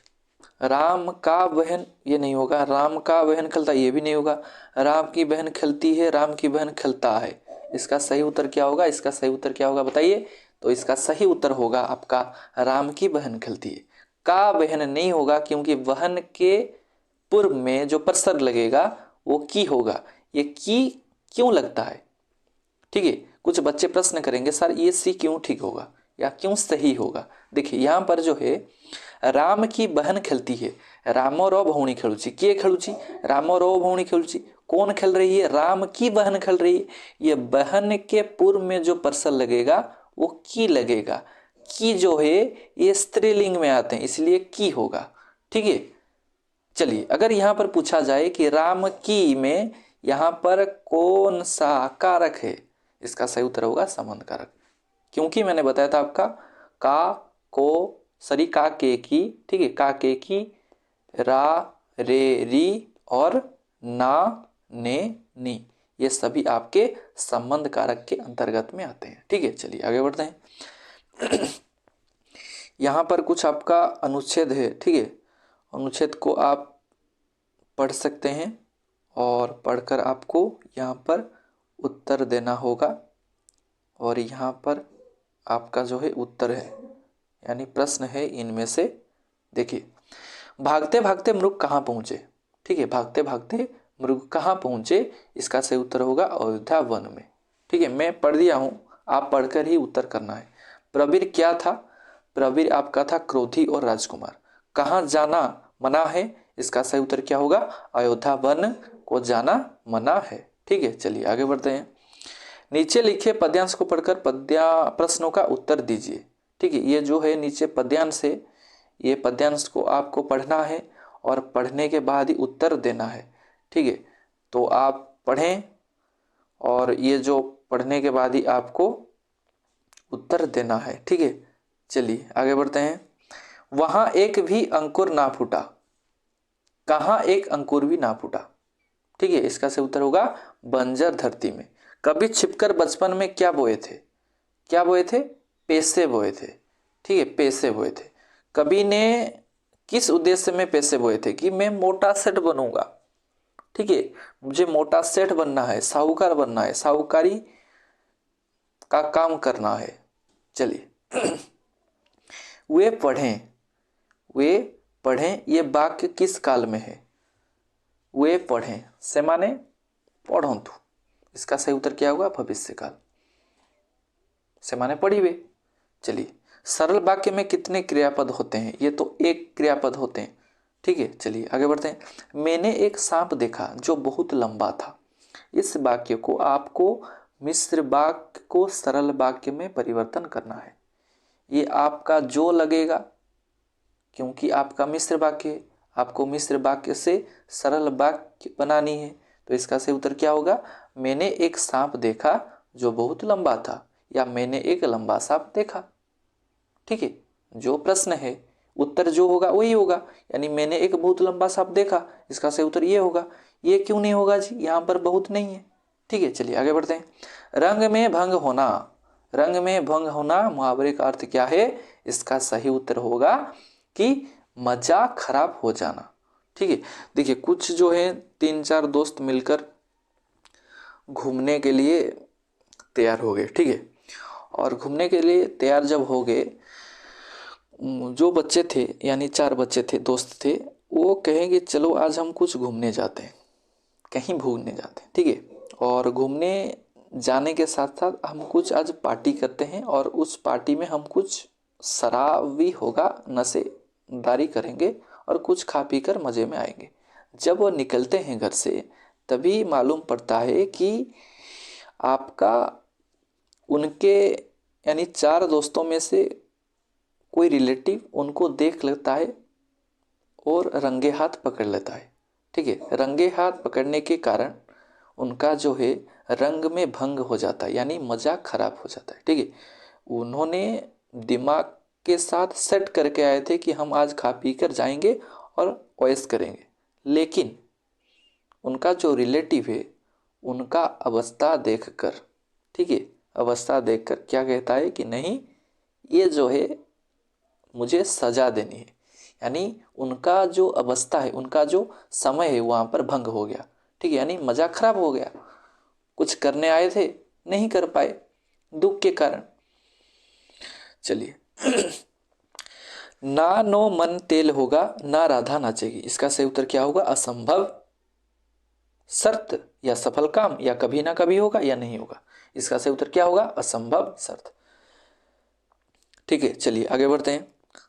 राम का बहन, ये नहीं होगा। राम का बहन खेलता, ये भी नहीं होगा। राम की बहन खेलती है, राम की बहन खेलता है। इसका सही उत्तर क्या होगा? इसका सही उत्तर क्या होगा बताइए? तो इसका सही उत्तर होगा आपका राम की बहन खेलती है। का बहन नहीं होगा क्योंकि बहन के पूर्व में जो प्रसर्ग लगेगा वो की होगा। ये की क्यों लगता है? ठीक है, कुछ बच्चे प्रश्न करेंगे सर ये सी क्यों ठीक होगा या क्यों सही होगा। देखिए यहाँ पर जो है राम की बहन खेलती है, रामो रो भौणी खेलुची। किए खेलुची? रामो रो भौणी खेलुची। कौन खेल रही है? राम की बहन खेल रही है। ये बहन के पूर्व में जो प्रसर्ग लगेगा वो की लगेगा। की जो है ये स्त्रीलिंग में आते हैं, इसलिए की होगा। ठीक है, चलिए अगर यहाँ पर पूछा जाए कि राम की में यहाँ पर कौन सा कारक है, इसका सही उत्तर होगा संबंध कारक। क्योंकि मैंने बताया था आपका का, को, सरी का के की। ठीक है, का के की, रा, रे, री और ना, ने, नी, ये सभी आपके संबंध कारक के अंतर्गत में आते हैं। ठीक है, चलिए आगे बढ़ते हैं। यहाँ पर कुछ आपका अनुच्छेद है। ठीक है, अनुच्छेद को आप पढ़ सकते हैं और पढ़कर आपको यहाँ पर उत्तर देना होगा। और यहाँ पर आपका जो है उत्तर है, यानी प्रश्न है इनमें से। देखिए, भागते भागते मृग कहाँ पहुँचे। ठीक है, भागते भागते मृग कहाँ पहुँचे, इसका सही उत्तर होगा अयोध्या वन में। ठीक है, मैं पढ़ दिया हूँ, आप पढ़कर ही उत्तर करना है। प्रवीर क्या था? प्रवीर आपका था क्रोधी और राजकुमार। कहाँ जाना मना है, इसका सही उत्तर क्या होगा? अयोध्या वन को जाना मना है। ठीक है, चलिए आगे बढ़ते हैं। नीचे लिखे पद्यांश को पढ़कर प्रश्नों का उत्तर दीजिए। ठीक है, ये जो है नीचे पद्यांश है, ये पद्यांश को आपको पढ़ना है और पढ़ने के बाद ही उत्तर देना है। ठीक है, तो आप पढ़ें और ये जो पढ़ने के बाद ही आपको उत्तर देना है। ठीक है, चलिए आगे बढ़ते हैं। वहां एक भी अंकुर ना फूटा, कहाँ एक अंकुर भी ना फूटा। ठीक है, इसका सही उत्तर होगा बंजर धरती में। कभी छिपकर बचपन में क्या बोए थे, क्या बोए थे, पैसे बोए थे। ठीक है, पैसे बोए थे। कभी ने किस उद्देश्य में पैसे बोए थे कि मैं मोटा सेठ बनूंगा। ठीक है, मुझे मोटा सेठ बनना है, साहूकार बनना है, साहूकारी का काम करना है। चलिए वे पढ़ें, वे पढ़ें, ये वाक्य किस काल में है। वे पढ़ें से माने पढ़ंतु, इसका सही उत्तर क्या होगा, भविष्य काल। से माने पढ़िए। चलिए, सरल वाक्य में कितने क्रियापद होते हैं, ये तो एक क्रियापद होते हैं। ठीक है, चलिए आगे बढ़ते हैं। मैंने एक सांप देखा जो बहुत लंबा था। इस वाक्य को आपको मिश्र वाक्य को सरल वाक्य में परिवर्तन करना है। ये आपका जो लगेगा, क्योंकि आपका मिश्र वाक्य है, आपको मिश्र वाक्य से सरल वाक्य बनानी है। तो इसका सही उत्तर क्या होगा, मैंने एक सांप देखा जो बहुत लंबा था, या मैंने एक लंबा सांप देखा। ठीक है, जो प्रश्न है उत्तर जो होगा वही होगा, यानी मैंने एक बहुत लंबा सांप देखा, इसका सही उत्तर ये होगा। ये क्यों नहीं होगा जी, यहाँ पर बहुत नहीं है। ठीक है, चलिए आगे बढ़ते हैं। रंग में भंग होना, रंग में भंग होना मुहावरे का अर्थ क्या है, इसका सही उत्तर होगा कि मजाक खराब हो जाना। ठीक है, देखिए कुछ जो है 3-4 दोस्त मिलकर घूमने के लिए तैयार हो गए। ठीक है, और घूमने के लिए तैयार जब हो गए, जो बच्चे थे यानी 4 बच्चे थे, दोस्त थे, वो कहेंगे चलो आज हम कुछ घूमने जाते हैं, कहीं घूमने जाते हैं। ठीक है, और घूमने जाने के साथ साथ हम कुछ आज पार्टी करते हैं, और उस पार्टी में हम कुछ शराब भी होगा, नशेदारी करेंगे और कुछ खा पी कर मज़े में आएंगे। जब वो निकलते हैं घर से, तभी मालूम पड़ता है कि आपका उनके यानी 4 दोस्तों में से कोई रिलेटिव उनको देख लेता है और रंगे हाथ पकड़ लेता है। ठीक है, रंगे हाथ पकड़ने के कारण उनका जो है रंग में भंग हो जाता है, यानी मजाक खराब हो जाता है। ठीक है, उन्होंने दिमाग के साथ सेट करके आए थे कि हम आज खा पी कर जाएंगे और ऐश करेंगे, लेकिन उनका जो रिलेटिव है उनका अवस्था देखकर, ठीक है, अवस्था देखकर क्या कहता है कि नहीं, ये जो है मुझे सजा देनी है। यानी उनका जो अवस्था है, उनका जो समय है वहाँ पर भंग हो गया। ठीक है, यानी मजाक खराब हो गया, कुछ करने आए थे नहीं कर पाए दुख के कारण। चलिए ना नो मन तेल होगा ना राधा नाचेगी, इसका सही उत्तर क्या होगा, असंभव शर्त या सफल काम, या कभी ना कभी होगा या नहीं होगा। इसका सही उत्तर क्या होगा, असंभव शर्त। ठीक है, चलिए आगे बढ़ते हैं।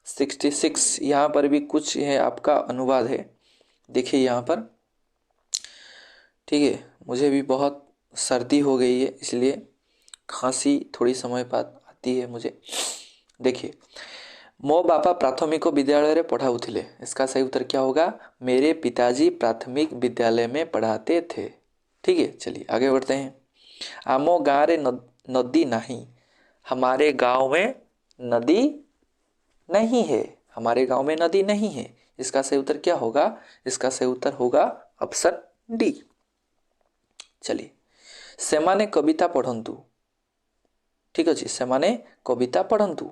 66 यहाँ पर भी कुछ है आपका अनुवाद है, देखिए यहाँ पर। ठीक है, मुझे भी बहुत सर्दी हो गई है, इसलिए खांसी थोड़ी समय बाद आती है मुझे। देखिए, मो बापा प्राथमिक विद्यालय पढ़ाउथिले, इसका सही उत्तर क्या होगा, मेरे पिताजी प्राथमिक विद्यालय में पढ़ाते थे। ठीक है, चलिए आगे बढ़ते हैं। आमो गाँव नदी नहीं, हमारे गांव में नदी नहीं है, हमारे गांव में नदी नहीं है। इसका सही उत्तर क्या होगा, इसका सही उत्तर होगा ऑप्शन डी। चलिए, सेमाने कविता पढ़ंतु। ठीक अच्छे, सेमाने कविता पढ़ंतु,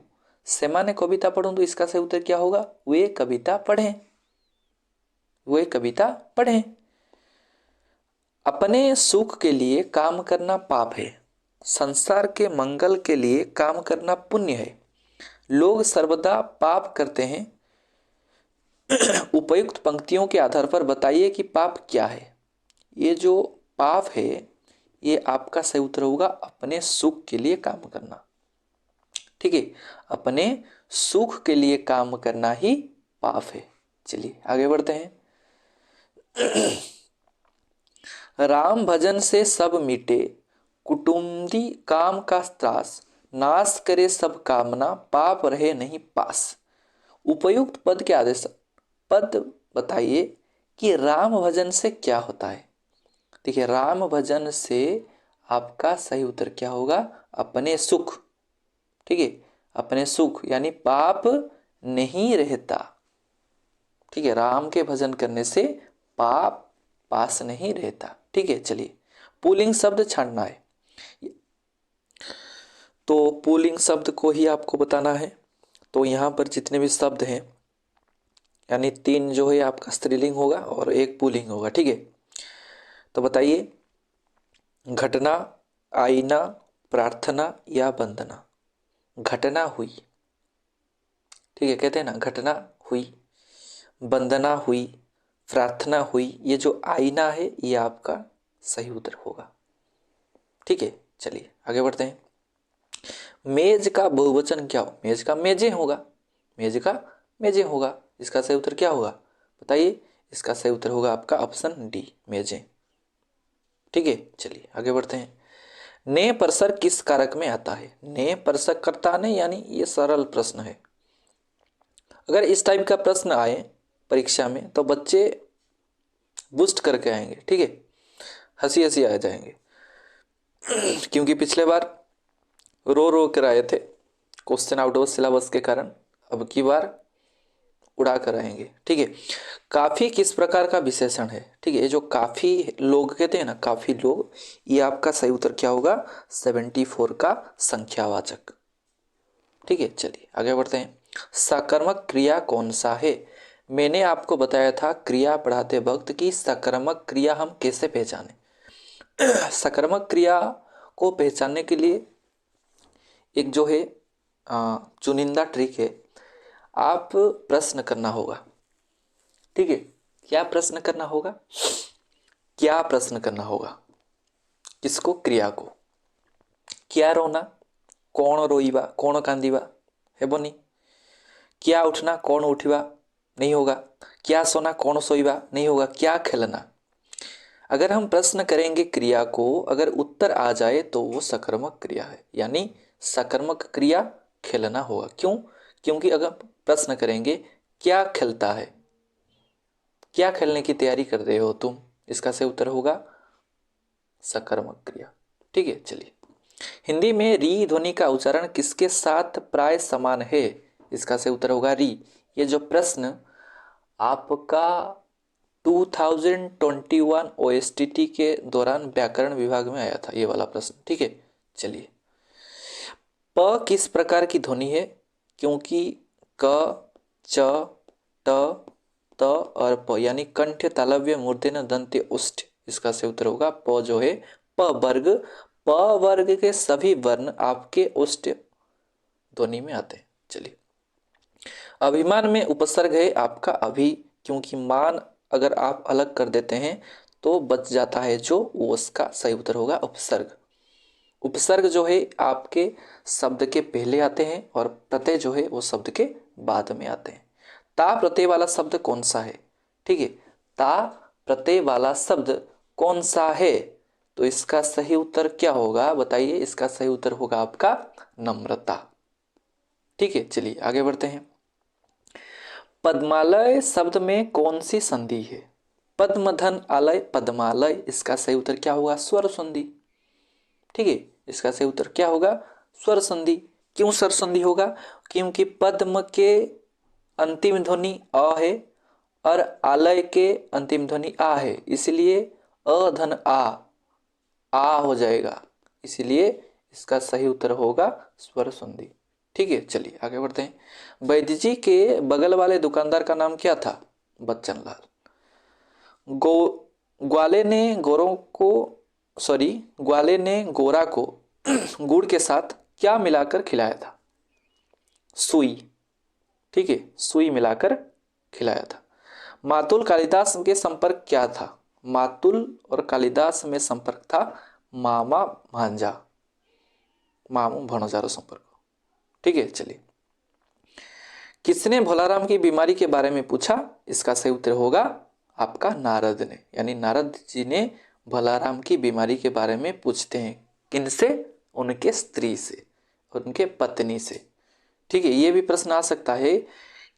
सेमाने कविता पढ़ंतु, इसका सही उत्तर क्या होगा, वे कविता पढ़ें, वे कविता पढ़ें। अपने सुख के लिए काम करना पाप है, संसार के मंगल के लिए काम करना पुण्य है। लोग सर्वदा पाप करते हैं। उपयुक्त पंक्तियों के आधार पर बताइए कि पाप क्या है। ये जो पाप है, ये आपका सही उत्तर होगा अपने सुख के लिए काम करना। ठीक है, अपने सुख के लिए काम करना ही पाप है। चलिए आगे बढ़ते हैं। राम भजन से सब मिटे, कुटुंबी काम का त्रास, नाश करे सब कामना, पाप रहे नहीं पास। उपयुक्त पद के आदेश पद बताइए कि राम भजन से क्या होता है। देखिए, राम भजन से आपका सही उत्तर क्या होगा, अपने सुख। ठीक है, अपने सुख यानी पाप नहीं रहता। ठीक है, राम के भजन करने से पाप पास नहीं रहता। ठीक है, चलिए पुल्लिंग शब्द छांटना है, तो पुल्लिंग शब्द को ही आपको बताना है। तो यहाँ पर जितने भी शब्द हैं यानी 3 जो है आपका स्त्रीलिंग होगा और 1 पुल्लिंग होगा। ठीक है, तो बताइए, घटना, आईना, प्रार्थना या वंदना। घटना हुई, ठीक है, कहते हैं ना घटना हुई, वंदना हुई, प्रार्थना हुई, ये जो आईना है ये आपका सही उत्तर होगा। ठीक है, चलिए आगे बढ़ते हैं। मेज का बहुवचन क्या हो? मेज का मेजें होगा, मेज का मेजें होगा। इसका सही उत्तर क्या होगा बताइए? इसका सही उत्तर होगा आपका ऑप्शन डी, मेजें। ठीक है, चलिए आगे बढ़ते हैं। ने परसर किस कारक में आता है? ने परसर करता नहीं, यानी ये सरल प्रश्न है। अगर इस टाइप का प्रश्न आए परीक्षा में तो बच्चे बूस्ट करके आएंगे। ठीक है, हंसी हंसी आ जाएंगे क्योंकि पिछले बार रो रो कर आए थे क्वेश्चन आउट ऑफ सिलेबस के कारण, अब की बार उड़ा कर आएंगे। ठीक है, काफी किस प्रकार का विशेषण है? ठीक है, ये जो काफी लोग कहते हैं ना, काफी लोग, ये आपका सही उत्तर क्या होगा? 74 का संख्यावाचक। ठीक है, चलिए आगे बढ़ते हैं। सकारात्मक क्रिया कौन सा है? मैंने आपको बताया था क्रिया पढ़ाते वक्त कि सकारात्मक क्रिया हम कैसे पहचानें। सकारात्मक क्रिया को पहचानने के लिए एक जो है चुनिंदा ट्रिक है, आप प्रश्न करना होगा। ठीक है, क्या प्रश्न करना होगा? क्या प्रश्न करना होगा? किसको? क्रिया को। क्या रोना? कौन रोइबा? कौन कांदिबा? हेबनी। क्या उठना? कौन उठिबा? नहीं होगा। क्या सोना? कौन सोइबा? नहीं होगा। क्या खेलना? अगर हम प्रश्न करेंगे क्रिया को, अगर उत्तर आ जाए तो वो सकारात्मक क्रिया है, यानी सकारात्मक क्रिया खेलना होगा। क्यों? क्योंकि अगर प्रश्न करेंगे क्या खेलता है, क्या खेलने की तैयारी कर रहे हो तुम, इसका सही उत्तर होगा सकारात्मक क्रिया। ठीक है, चलिए। हिंदी में री ध्वनि का उच्चारण किसके साथ प्राय समान है? इसका सही उत्तर होगा री। ये जो प्रश्न आपका 2021 OSTT के दौरान व्याकरण विभाग में आया था, ये वाला प्रश्न। ठीक है, चलिए। प किस प्रकार की ध्वनि है? क्योंकि क, च, ट, त और प यानी कंठ, तालव्य, मूर्धन्य, दंत्य, उष्ठ। इसका सही उत्तर होगा प जो है प वर्ग। प वर्ग के सभी वर्ण आपके उष्ठ ध्वनि में आते हैं। चलिए, अभिमान में उपसर्ग है आपका अभी, क्योंकि मान अगर आप अलग कर देते हैं तो बच जाता है जो, वो उसका सही उत्तर होगा उपसर्ग। उपसर्ग जो है आपके शब्द के पहले आते हैं और प्रत्यय जो है वो शब्द के बाद में आते हैं। ता प्रत्यय वाला शब्द कौन सा है? ठीक है, ता प्रत्यय वाला शब्द कौन सा है? तो इसका सही उत्तर क्या होगा बताइए? इसका सही उत्तर होगा आपका नम्रता। ठीक है, चलिए आगे बढ़ते हैं। पद्मालय शब्द में कौन सी संधि है? पद्मधन आलय पद्मालय, इसका सही उत्तर क्या होगा? स्वर संधि। ठीक है, इसका सही उत्तर क्या होगा? स्वर संधि। क्यों स्वर संधि होगा? क्योंकि पद्म के अंतिम ध्वनि अ है और आलय के अंतिम ध्वनि आ है, इसलिए अधन आ हो जाएगा, इसलिए इसका सही उत्तर होगा स्वर संधि। ठीक है, चलिए आगे बढ़ते हैं। वैद्य जी के बगल वाले दुकानदार का नाम क्या था? बच्चन लाल। ग्वाले ने ग्वाले ने गोरा को गुड़ के साथ क्या मिलाकर खिलाया था? सुई। ठीक है, सुई मिलाकर खिलाया था। मातुल कालिदास के संपर्क क्या था? मातुल और कालिदास में संपर्क था मामा भांजा, मामू भणोजारो संपर्क। ठीक है, चलिए। किसने भोलाराम की बीमारी के बारे में पूछा? इसका सही उत्तर होगा आपका नारद ने, यानी नारद जी ने भोलाराम की बीमारी के बारे में पूछते हैं। किनसे? उनके स्त्री से, उनके पत्नी से। ठीक है, ये भी प्रश्न आ सकता है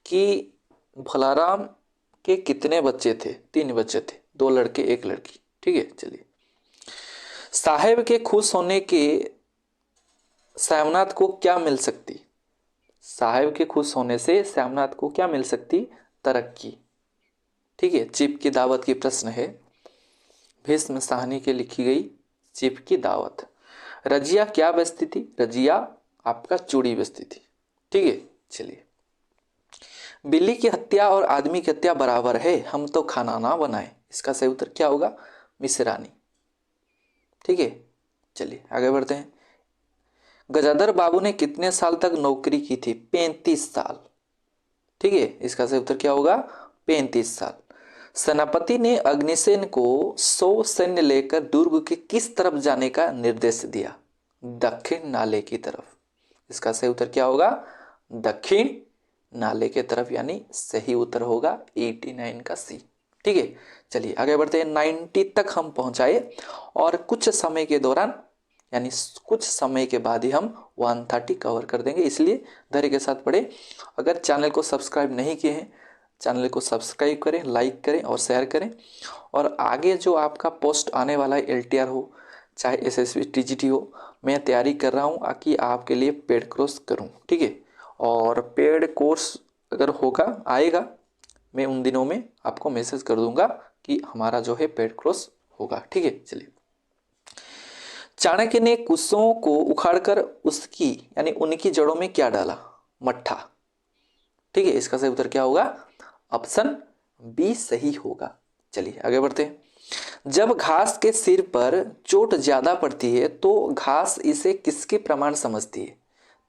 कि भोलाराम के कितने बच्चे थे? 3 बच्चे थे, 2 लड़के 1 लड़की। ठीक है, चलिए। साहेब के खुश होने के सामनाथ को क्या मिल सकती? साहेब के खुश होने से श्यामनाथ को क्या मिल सकती? तरक्की। ठीक है, चिप की दावत की प्रश्न है, भीष्म साहनी के लिखी गई चिप की दावत। रजिया क्या बेचती थी? रजिया आपका चूड़ी बेचती थी। ठीक है, चलिए। बिल्ली की हत्या और आदमी की हत्या बराबर है, हम तो खाना ना बनाए, इसका सही उत्तर क्या होगा? मिश्रानी। ठीक है, चलिए आगे बढ़ते हैं। गजाधर बाबू ने कितने साल तक नौकरी की थी? 35 साल। ठीक है, इसका सही उत्तर क्या होगा? 35 साल। सेनापति ने अग्निसेन को 100 सैन्य लेकर दुर्ग के किस तरफ जाने का निर्देश दिया? दक्षिण नाले की तरफ। इसका सही उत्तर क्या होगा? दक्षिण नाले के तरफ, यानी सही उत्तर होगा 89 का सी। ठीक है, चलिए आगे बढ़ते हैं। 90 तक हम पहुंचाए और कुछ समय के दौरान, यानी कुछ समय के बाद ही हम 130 कवर कर देंगे, इसलिए धैर्य के साथ पढ़े। अगर चैनल को सब्सक्राइब नहीं किए हैं, चैनल को सब्सक्राइब करें, लाइक करें और शेयर करें। और आगे जो आपका पोस्ट आने वाला है, LTR हो चाहे SSB TGT हो, मैं तैयारी कर रहा हूँ कि आपके लिए पेड कोर्स करूँ। ठीक है, और पेड कोर्स अगर होगा आएगा, मैं उन दिनों में आपको मैसेज कर दूंगा कि हमारा जो है पेड कोर्स होगा। ठीक है, चलिए। चाणक्य ने कुशों को उखाड़कर उसकी यानी उनकी जड़ों में क्या डाला? मट्ठा। ठीक है, इसका सही उत्तर क्या होगा? ऑप्शन बी सही होगा। चलिए आगे बढ़ते हैं। जब घास के सिर पर चोट ज्यादा पड़ती है तो घास इसे किसके प्रमाण समझती है?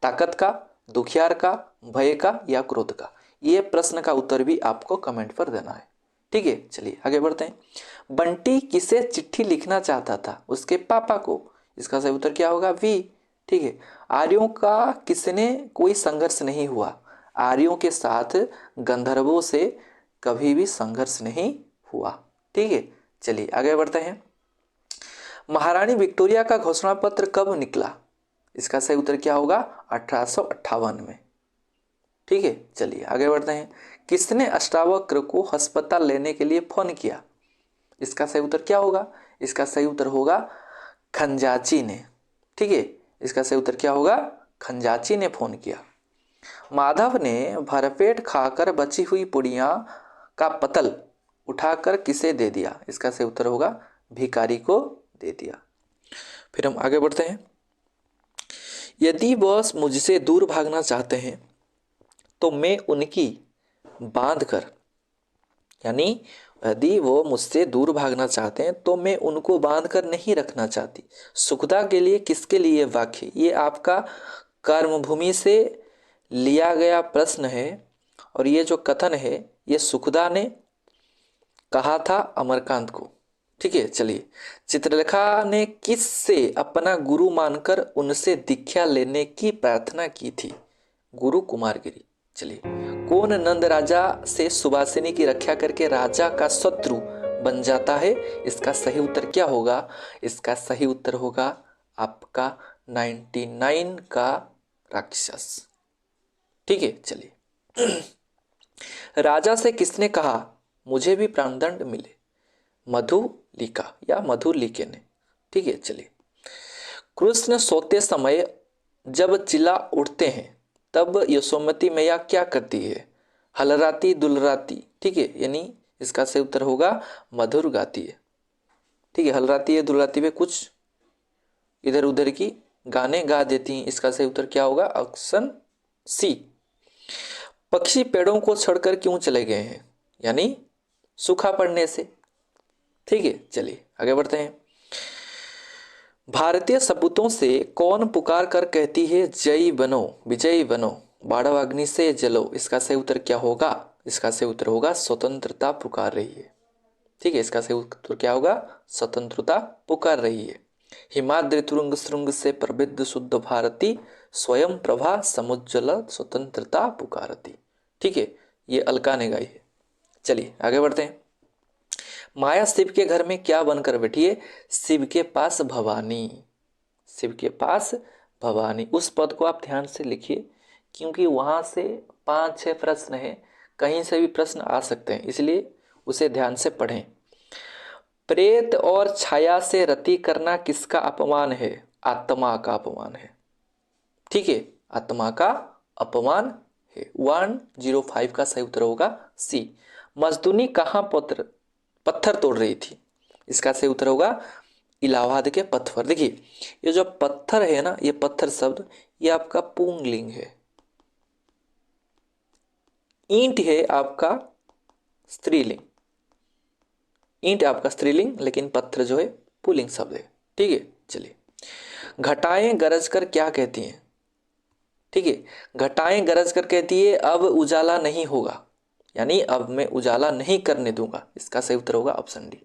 ताकत का, दुखियार का, भय का या क्रोध का? ये प्रश्न का उत्तर भी आपको कमेंट पर देना है। ठीक है, चलिए आगे बढ़ते हैं। बंटी किसे चिट्ठी लिखना चाहता था? उसके पापा को। इसका सही उत्तर क्या होगा? वी। ठीक है, आर्यों का किसने कोई संघर्ष नहीं हुआ? आर्यों के साथ गंधर्वों से कभी भी संघर्ष नहीं हुआ। ठीक है, चलिए आगे बढ़ते हैं। महारानी विक्टोरिया का घोषणा पत्र कब निकला? इसका सही उत्तर क्या होगा? 1858 में। ठीक है, चलिए आगे बढ़ते हैं। किसने अष्टावक्र को अस्पताल लेने के लिए फोन किया? इसका सही उत्तर क्या होगा? इसका सही उत्तर होगा खंजाची ने। ठीक है, इसका सही उत्तर क्या होगा? खंजाची ने फोन किया। माधव ने भरपेट खाकर बची हुई पुड़िया का पतल उठाकर किसे दे दिया? इसका सही उत्तर होगा भिखारी को दे दिया। फिर हम आगे बढ़ते हैं। यदि बॉस मुझसे दूर भागना चाहते हैं तो मैं उनकी बांध कर, यानी यदि वो मुझसे दूर भागना चाहते हैं तो मैं उनको बांध कर नहीं रखना चाहती। सुखदा के लिए किसके लिए वाक्य? ये आपका कर्मभूमि से लिया गया प्रश्न है और ये जो कथन है ये सुखदा ने कहा था अमरकांत को। ठीक है, चलिए। चित्रलेखा ने किस से अपना गुरु मानकर उनसे दीक्षा लेने की प्रार्थना की थी? गुरु कुमारगिरी। चलिए। कौन नंद राजा से सुबासिनी की रक्षा करके राजा का शत्रु बन जाता है? इसका सही उत्तर क्या होगा? इसका सही उत्तर होगा आपका 99 का राक्षस। ठीक है, चलिए। राजा से किसने कहा मुझे भी प्राणदंड मिले? मधुलिका या मधुलिके ने। ठीक है, चलिए। कृष्ण सोते समय जब चिल्ला उठते हैं तब यशोमती मैया क्या करती है? हलराती दुलराती। ठीक है, यानी इसका सही उत्तर होगा मधुर गाती है। ठीक है, हलराती है दुलराती में कुछ इधर उधर की गाने गा देती हैं। इसका सही उत्तर क्या होगा? Option C. पक्षी पेड़ों को छोड़कर क्यों चले गए हैं? यानी सूखा पड़ने से। ठीक है, चलिए आगे बढ़ते हैं। भारतीय सपूतों से कौन पुकार कर कहती है जय बनो विजयी बनो बाड़व अग्नि से जलो? इसका सही उत्तर क्या होगा? इसका सही उत्तर होगा स्वतंत्रता पुकार रही है। ठीक है, इसका सही उत्तर क्या होगा? स्वतंत्रता पुकार रही है। हिमाद्रि तुरंग श्रृंग से प्रबिद्ध शुद्ध भारती स्वयं प्रभा समुज्जल स्वतंत्रता पुकारती। ठीक है, ये अलका ने गाई है। चलिए आगे बढ़ते हैं। माया शिव के घर में क्या बनकर बैठी है? शिव के पास भवानी। शिव के पास भवानी, उस पद को आप ध्यान से लिखिए क्योंकि वहां से 5-6 प्रश्न है, कहीं से भी प्रश्न आ सकते हैं, इसलिए उसे ध्यान से पढ़ें। प्रेत और छाया से रति करना किसका अपमान है? आत्मा का अपमान है। ठीक है, आत्मा का अपमान है। 105 का सही उत्तर होगा सी। मजदूनी कहाँ पत्थर तोड़ रही थी? इसका सही उत्तर होगा इलाहाबाद के पथ पर। देखिए ये जो पत्थर है ना, ये पत्थर शब्द ये आपका पुंगलिंग है, ईंट है आपका स्त्रीलिंग, ईंट आपका स्त्रीलिंग, लेकिन पत्थर जो है पुल्लिंग शब्द है। ठीक है, चलिए। घटाएं गरज कर क्या कहती हैं? ठीक है, घटाएं गरज कर कहती है अब उजाला नहीं होगा, यानी अब मैं उजाला नहीं करने दूंगा। इसका सही उत्तर होगा ऑप्शन डी।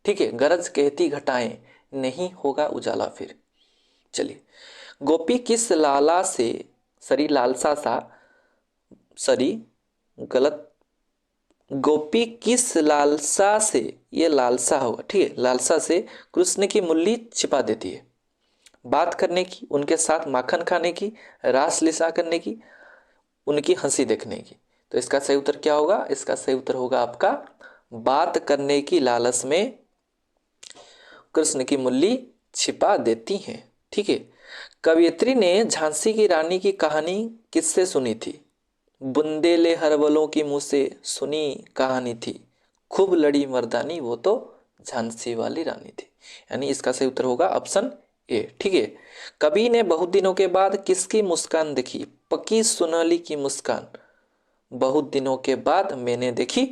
ठीक है, गरज कहती घटाएं, नहीं होगा उजाला फिर। चलिए, गोपी किस लाला से सरी लालसा सा सरी गलत, गोपी किस लालसा से, ये लालसा होगा, ठीक है, लालसा से कृष्ण की मुरली छिपा देती है? बात करने की, उनके साथ माखन खाने की, रास लीला करने की, उनकी हंसी देखने की। तो इसका सही उत्तर क्या होगा? इसका सही उत्तर होगा आपका बात करने की लालच में कृष्ण की मुरली छिपा देती हैं। ठीक है, कवयित्री ने झांसी की रानी की कहानी किससे सुनी थी? बुंदेले हरवलों की मुंह से सुनी कहानी थी, खूब लड़ी मर्दानी वो तो झांसी वाली रानी थी। यानी इसका सही उत्तर होगा ऑप्शन ए। ठीक है, कवि ने बहुत दिनों के बाद किसकी मुस्कान देखी? पकी सुनहली की मुस्कान, बहुत दिनों के बाद मैंने देखी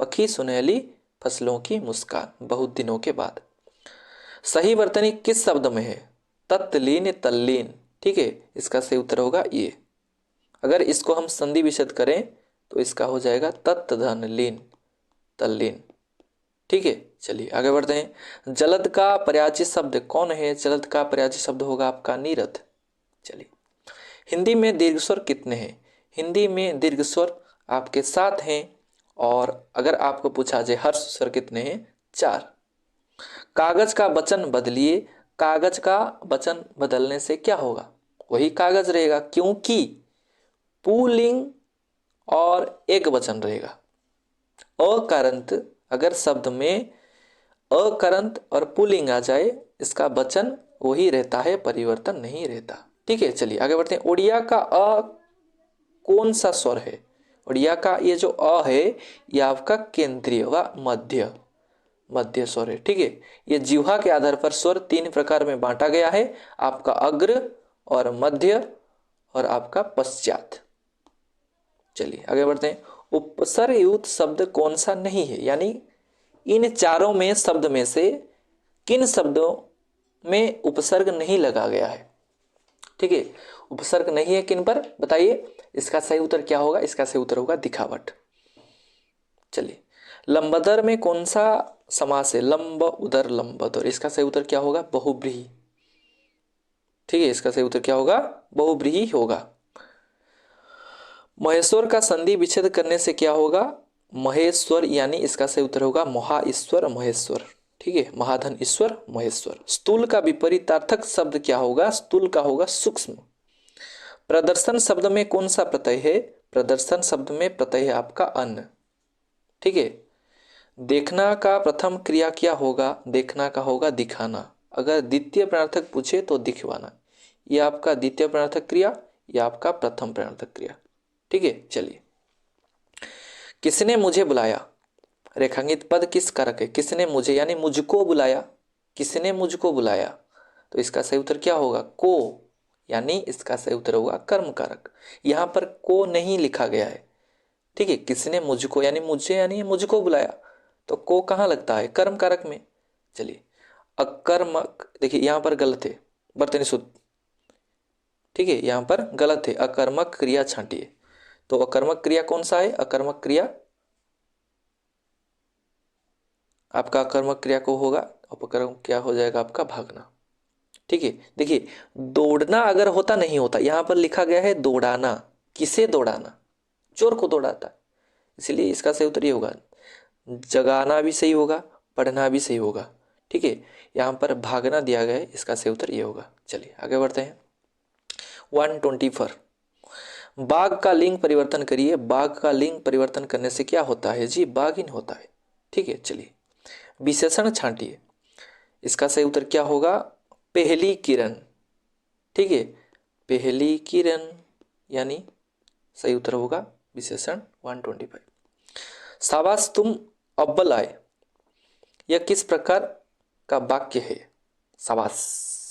पकी सुनहली फसलों की मुस्कान, बहुत दिनों के बाद। सही वर्तनी किस शब्द में है? तत्लीन तल्लीन। ठीक है, इसका सही उत्तर होगा ये। अगर इसको हम संधि विच्छेद करें तो इसका हो जाएगा तत् धन लीन तल्लीन। ठीक है, चलिए आगे बढ़ते हैं। जलद का पर्यायवाची शब्द कौन है? जलद का पर्यायवाची शब्द होगा आपका नीरद। चलिए, हिंदी में दीर्घ स्वर कितने हैं? हिंदी में दीर्घ स्वर आपके 7 हैं, और अगर आपको पूछा जाए हर्ष स्वर कितने हैं? 4। कागज का वचन बदलिए, कागज का वचन बदलने से क्या होगा? वही कागज रहेगा, क्योंकि पुल्लिंग और एक वचन रहेगा। अकारंत, अगर शब्द में अकारंत और पुल्लिंग आ जाए, इसका वचन वही रहता है, परिवर्तन नहीं रहता। ठीक है, चलिए आगे बढ़ते हैं। उड़िया का अ कौन सा स्वर है? उड़िया का ये जो अ है ये आपका केंद्रीय व मध्य मध्य स्वर है। ठीक है, ये जिह्वा के आधार पर स्वर 3 प्रकार में बांटा गया है, आपका अग्र और मध्य और आपका पश्चात। चलिए आगे बढ़ते हैं। उपसर्ग युक्त शब्द कौन सा नहीं है? यानी इन चारों में शब्द में से किन शब्दों में उपसर्ग नहीं लगा गया है? ठीक है, उपसर्ग नहीं है किन पर बताइए? इसका सही उत्तर क्या होगा? इसका सही उत्तर होगा दिखावट। चलिए, लंबदर में कौन सा समास है? लंब उदर लंबदर। इसका सही उत्तर क्या होगा? बहुब्रीहि। ठीक है, इसका सही उत्तर क्या होगा? बहुब्रीहि होगा। महेश्वर का संधि विच्छेद करने से क्या होगा? महेश्वर, यानी इसका सही उत्तर होगा महा ईश्वर महेश्वर। ठीक है, महाधन ईश्वर महेश्वर। स्थूल का विपरीतार्थक शब्द क्या होगा? स्थूल का होगा सूक्ष्म। प्रदर्शन शब्द में कौन सा प्रत्यय है? प्रदर्शन शब्द में प्रत्यय है आपका अन्न। ठीक है, देखना का प्रथम क्रिया क्या होगा? देखना का होगा दिखाना। अगर द्वितीय प्रणार्थक पूछे तो दिखवाना। ये आपका द्वितीय प्रणार्थक क्रिया, ये आपका प्रथम प्रणार्थक क्रिया। ठीक है, चलिए। किसने मुझे बुलाया? रेखांकित पद किस कारक है? किसने मुझे यानी मुझको बुलाया, किसने मुझको बुलाया, तो इसका सही उत्तर क्या होगा? को, यानी इसका सही उत्तर होगा कर्म कारक। यहां पर को नहीं लिखा गया है। ठीक है, किसने मुझको यानी मुझे यानी मुझको बुलाया, तो को कहाँ लगता है? कर्म कारक में। चलिए, अकर्मक, देखिए यहां पर गलत है, वर्तनी सूत्र। ठीक है, यहां पर गलत है, अकर्मक क्रिया छांटिए। तो अकर्मक क्रिया कौन सा है? अकर्मक क्रिया आपका अकर्मक क्रिया को होगा, अपकर्मक क्या हो जाएगा आपका? भागना। ठीक है, देखिए दौड़ना अगर होता नहीं होता, यहां पर लिखा गया है दौड़ाना। किसे दौड़ाना? चोर को दौड़ाता है, इसलिए इसका सही उत्तर ये होगा। जगाना भी सही होगा, पढ़ना भी सही होगा। ठीक है, यहाँ पर भागना दिया गया है, इसका सही उत्तर ये होगा। चलिए आगे बढ़ते हैं। 124, बाघ का लिंग परिवर्तन करिए। बाघ का लिंग परिवर्तन करने से क्या होता है जी? बाघिन होता है। ठीक है, चलिए विशेषण छांटिए। इसका सही उत्तर क्या होगा? पहली किरण। ठीक है, पहली किरण, यानी सही उत्तर होगा विशेषण 125। शाबाश तुम अव्वल आए, यह किस प्रकार का वाक्य है? शाबाश,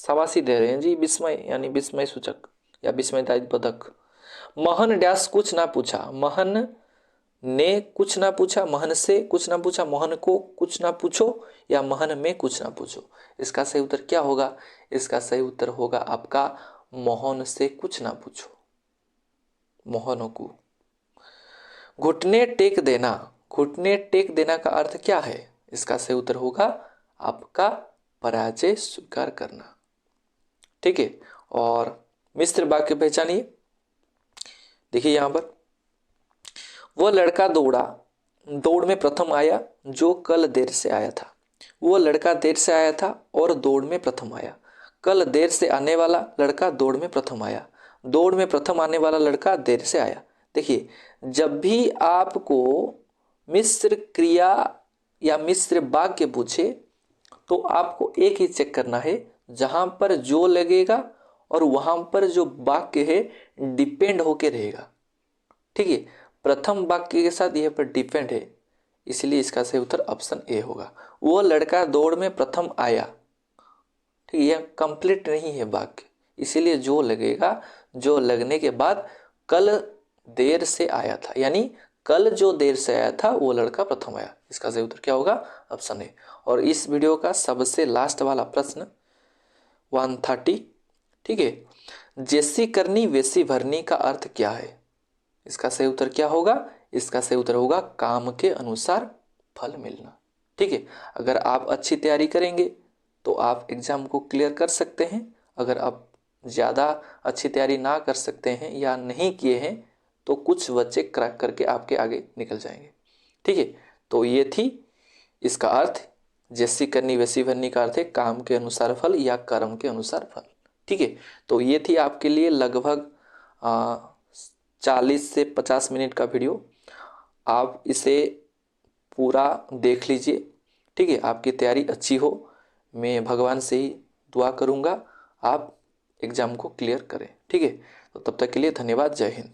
शाबाशी दे रहे हैं जी, विस्मय यानी विस्मय सूचक या विस्मयदायी पदक। महन डैश कुछ ना पूछा, महन ने कुछ ना पूछा, महन से कुछ ना पूछा, महन को कुछ ना पूछो या महन में कुछ ना पूछो। इसका सही उत्तर क्या होगा? इसका सही उत्तर होगा आपका मोहन से कुछ ना पूछो, मोहनों को। घुटने टेक देना, घुटने टेक देना का अर्थ क्या है? इसका सही उत्तर होगा आपका पराजय स्वीकार करना। ठीक है, और मिश्र वाक्य पहचानिए। देखिए यहां पर, वह लड़का दौड़ा, दौड़ में प्रथम आया जो कल देर से आया था। वो लड़का देर से आया था और दौड़ में प्रथम आया। कल देर से आने वाला लड़का दौड़ में प्रथम आया, दौड़ में प्रथम आने वाला लड़का देर से आया। देखिए, जब भी आपको मिश्र क्रिया या मिश्र वाक्य पूछे तो आपको एक ही चेक करना है, जहां पर जो लगेगा और वहां पर जो वाक्य है डिपेंड होके रहेगा। ठीक है, प्रथम वाक्य के साथ यह पर डिपेंड है, इसलिए इसका सही उत्तर ऑप्शन ए होगा। वो लड़का दौड़ में प्रथम आया। ठीक है, यह कंप्लीट नहीं है वाक्य, इसीलिए जो लगेगा, जो लगने के बाद कल देर से आया था, यानी कल जो देर से आया था वो लड़का प्रथम आया। इसका सही उत्तर क्या होगा? Option A. और इस वीडियो का सबसे लास्ट वाला प्रश्न 130। ठीक है, जैसी करनी वैसी भरनी का अर्थ क्या है? इसका सही उत्तर क्या होगा? इसका सही उत्तर होगा काम के अनुसार फल मिलना। ठीक है, अगर आप अच्छी तैयारी करेंगे तो आप एग्जाम को क्लियर कर सकते हैं। अगर आप ज़्यादा अच्छी तैयारी ना कर सकते हैं या नहीं किए हैं तो कुछ बच्चे क्रैक करके आपके आगे निकल जाएंगे। ठीक है, तो ये थी इसका अर्थ, जैसी करनी वैसी भरनी का अर्थ है काम के अनुसार फल या कर्म के अनुसार फल। ठीक है, तो ये थी आपके लिए लगभग 40 से 50 मिनट का वीडियो। आप इसे पूरा देख लीजिए। ठीक है, आपकी तैयारी अच्छी हो, मैं भगवान से ही दुआ करूँगा आप एग्ज़ाम को क्लियर करें। ठीक है, तो तब तक के लिए धन्यवाद, जय हिंद।